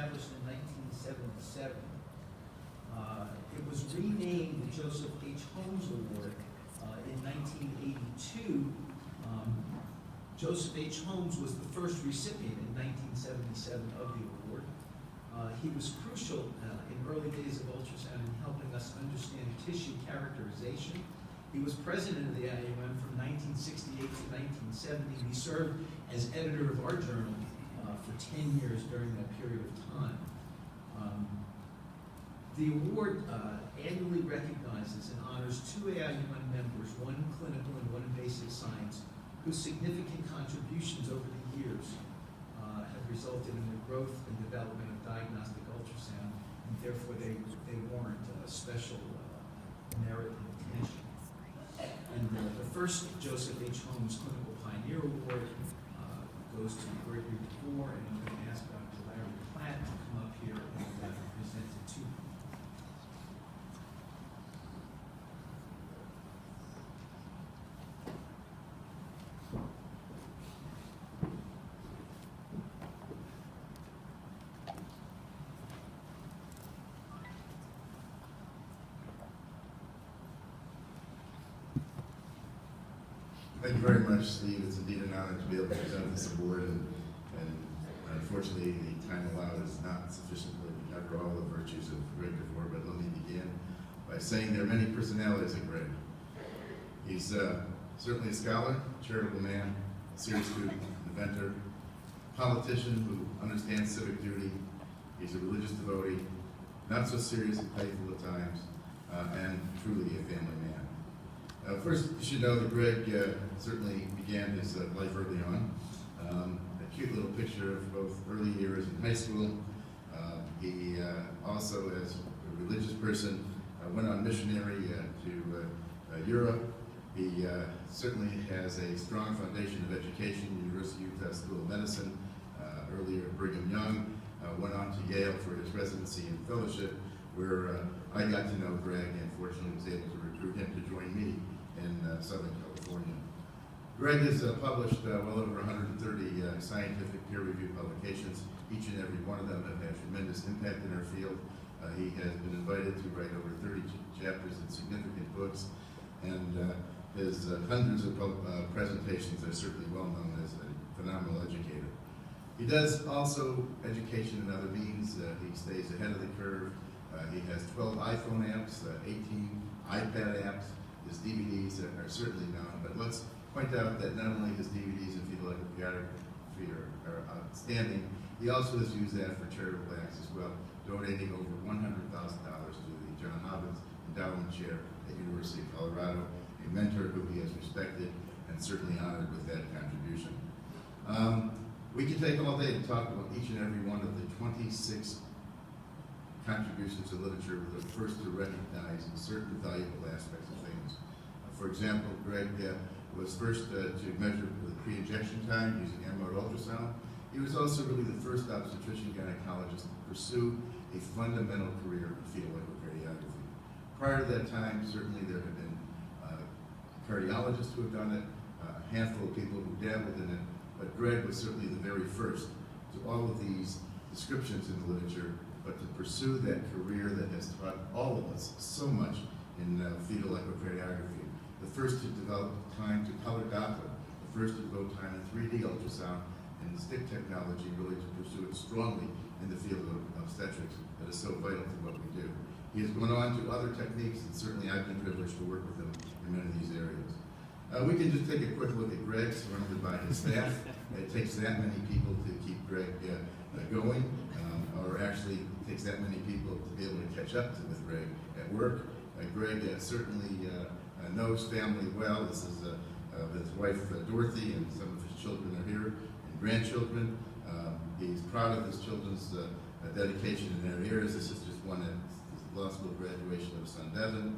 established in 1977. It was renamed the Joseph H. Holmes Award in 1982. Joseph H. Holmes was the first recipient in 1977 of the award. He was crucial in early days of ultrasound in helping us understand tissue characterization. He was president of the AIUM from 1968 to 1970. He served as editor of our journal for 10 years during that period of time. The award annually recognizes and honors two AIUM members, one in clinical and one in basic science, whose significant contributions over the years have resulted in the growth and development of diagnostic ultrasound, and therefore they warrant special merit and attention. And the first Joseph H. Holmes Clinical Pioneer Award goes to Greggory DeVore, and I'm going to ask Dr. Larry Platt to come up here and present it to him. Thank you very much, Steve. It's indeed an honor to be able to present this award, and unfortunately the time allowed is not sufficient to cover all the virtues of Greg DeVore, but let me begin by saying there are many personalities of Greg. He's certainly a scholar, charitable man, a serious student, inventor, politician who understands civic duty. He's a religious devotee, not so serious and playful at times, and truly a family man. First, you should know that Greg certainly began his life early on. A cute little picture of both early years in high school. He also, as a religious person, went on missionary to Europe. He certainly has a strong foundation of education, University of Utah School of Medicine, earlier Brigham Young, went on to Yale for his residency and fellowship, where I got to know Greg and fortunately was able to recruit him to join me in Southern California. Greg has published well over 130 scientific peer-reviewed publications. Each and every one of them have had tremendous impact in our field. He has been invited to write over 30 chapters in significant books, and his hundreds of presentations are certainly well known as a phenomenal educator. He does also education in other means. He stays ahead of the curve. He has 12 iPhone apps, 18 iPad apps. His DVDs are certainly known, but let's point out that not only his DVDs and fetal echocardiography are outstanding, he also has used that for charitable acts as well, donating over $100,000 to the John Hopkins Endowment Chair at University of Colorado, a mentor who he has respected and certainly honored with that contribution. We could take all day to talk about each and every one of the 26 contributions to literature were the first to recognize certain valuable aspects of things. For example, Greg was first to measure the pre-injection time using remote ultrasound. He was also really the first obstetrician gynecologist to pursue a fundamental career in fetal echocardiography. Prior to that time, certainly there have been cardiologists who have done it, a handful of people who dabbled in it, but Greg was certainly the very first to all of these descriptions in the literature, but to pursue that career that has taught all of us so much in fetal echocardiography. The first to develop time to color Doppler, the first to devote time to 3D ultrasound and stick technology really to pursue it strongly in the field of obstetrics that is so vital to what we do. He has gone on to other techniques, and certainly I've been privileged to work with him in many of these areas. We can just take a quick look at Greg, surrounded by his staff. It takes that many people to keep Greg going, or actually it takes that many people to be able to catch up with Greg at work. Greg certainly knows family well. This is his wife Dorothy, and some of his children are here, and grandchildren. He's proud of his children's dedication in their areas. This is just one at law school graduation of his son Devin.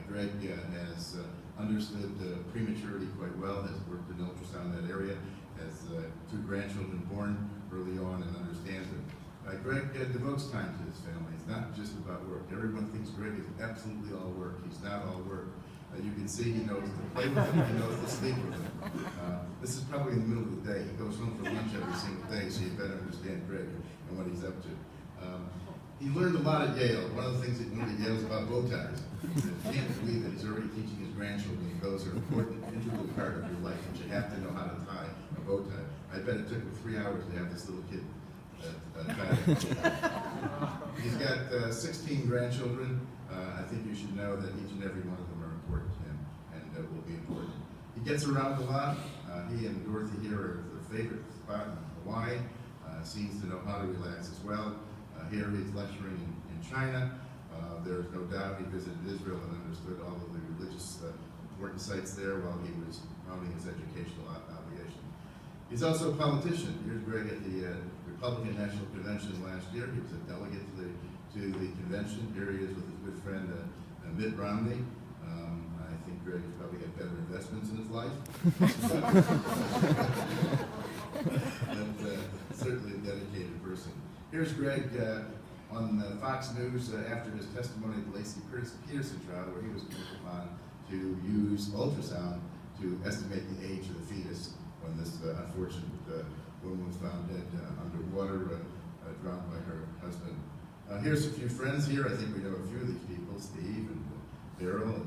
Greg has understood prematurity quite well, has worked in ultrasound in that area, has 2 grandchildren born early on and understands it. Greg devotes time to his family. It's not just about work. Everyone thinks Greg is absolutely all work. He's not all work. You can see he knows to play with him, he knows to sleep with him. This is probably in the middle of the day. He goes home for lunch every single day, so you better understand Greg and what he's up to. He learned a lot at Yale. One of the things that he learned at Yale is about bow ties. I can't believe that he's already teaching his grandchildren that those are an important, integral part of your life, that you have to know how to tie a bow tie. I bet it took him 3 hours to have this little kid tie it. He's got 16 grandchildren. I think you should know that each and every one of them are important to him and will be important. He gets around a lot. He and Dorothy here are their favorite spot in Hawaii. Seems to know how to relax as well. Here he's lecturing in China. There's no doubt he visited Israel and understood all of the religious important sites there while he was rounding his educational obligation. He's also a politician. Here's Greg at the Republican National Convention last year. He was a delegate to the convention. Here he is with his good friend Mitt Romney. I think Greg has probably got better investments in his life. But certainly a dedicated person. Here's Greg on Fox News after his testimony at the Lacey Peterson trial, where he was called upon to use ultrasound to estimate the age of the fetus when this unfortunate woman was found dead underwater, drowned by her husband. Here's a few friends here. I think we know a few of these people, Steve and Daryl and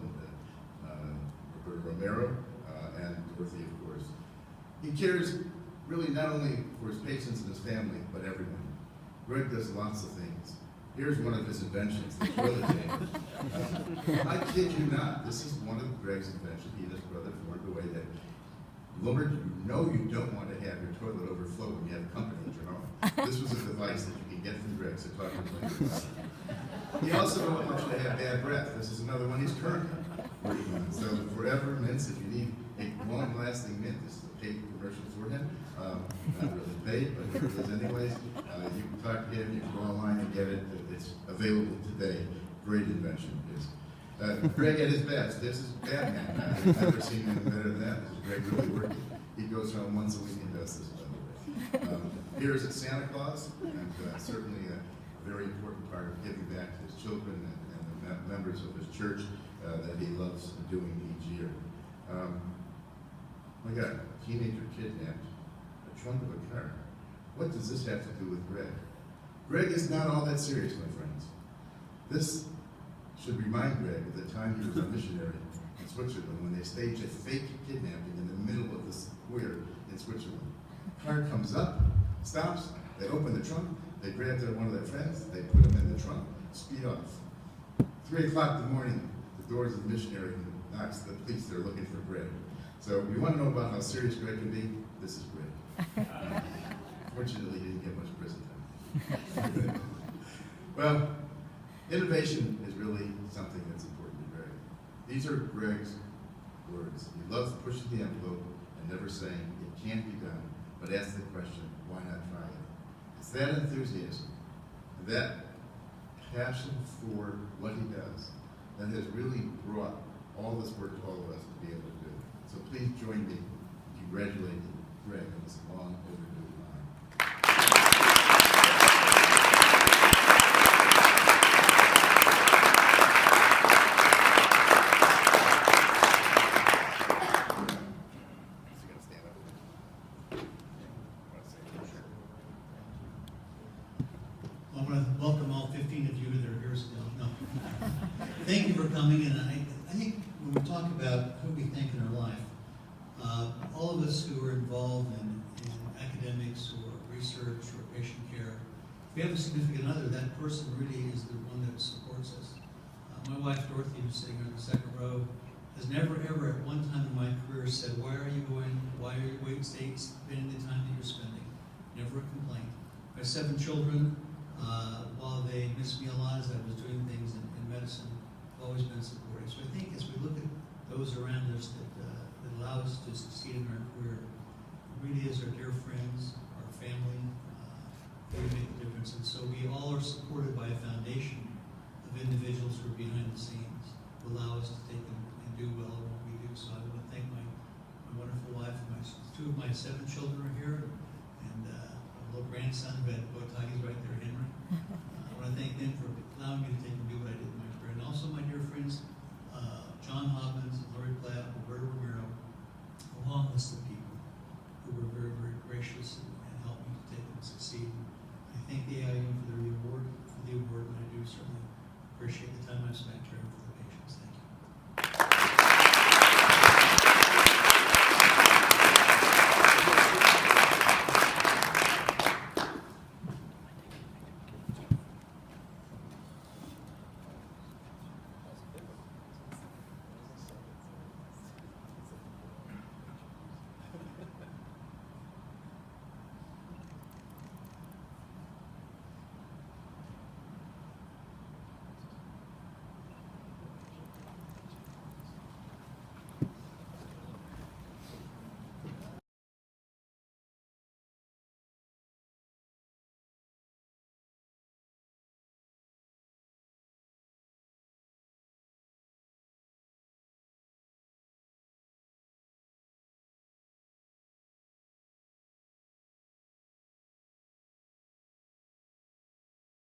Roberto Romero and Dorothy, of course. He cares really not only for his patients and his family, but everyone. Greg does lots of things. Here's one of his inventions, the toilet chamber. I kid you not, this is one of Greg's inventions. He and his brother formed a way that, Lord, you know you don't want to have your toilet overflow when you have company at your home. This was a device that you can get from Greg, so talk to him later about it. He also don't want you to have bad breath. This is another one he's currently working on. So Forever Mints, if you need a long-lasting mint, this is a paid commercial for him. Not really paid, but it is anyways. You can talk to him, you can go online and get it. It's available today. Great invention. Greg at his best. This is Batman. I've never seen anything better than that. This is Greg really working. He goes home once a week and does this, by the way. Here's Santa Claus, and certainly a very important part of giving back to his children and the members of his church that he loves doing each year. My God, teenager kidnapped, a trunk of a car. What does this have to do with Greg? Greg is not all that serious, my friends. This should remind Greg of the time he was a missionary in Switzerland when they staged a fake kidnapping in the middle of the square in Switzerland. Car comes up, stops, they open the trunk, they grab one of their friends, they put him in the trunk, speed off. 3 o'clock in the morning, the doors of the missionary knocks, the police, they're looking for Greg. So you want to know about how serious Greg can be? This is Greg. Fortunately, he didn't get much prison time. Well, innovation is really something that's important to Greg. These are Greg's words. He loves pushing the envelope and never saying it can't be done, but asks the question, why not try it? It's that enthusiasm, that passion for what he does that has really brought all this work to all of us to be able to do. So please join me in congratulating Greg on this long overdue honor. I want to welcome all 15 of you that are here still. No. Thank you for coming, and I think when we talk about who we think in our life, all of us who are involved in academics or research or patient care, if we have a significant other, that person really is the one that supports us. My wife, Dorothy, who's sitting here in the second row, has never, ever at one time in my career said, why are you going, why are you spending the time that you're spending? Never a complaint. I have 7 children. While they miss me a lot as I was doing things in medicine, I've always been supportive. So I think as we look at those around us that allow us to succeed in our career, it really is our dear friends, our family, they make a difference. And so we all are supported by a foundation of individuals who are behind the scenes, who allow us to take and do well at what we do. So I want to thank my wonderful wife and 2 of my 7 children are here, and a little grandson who had about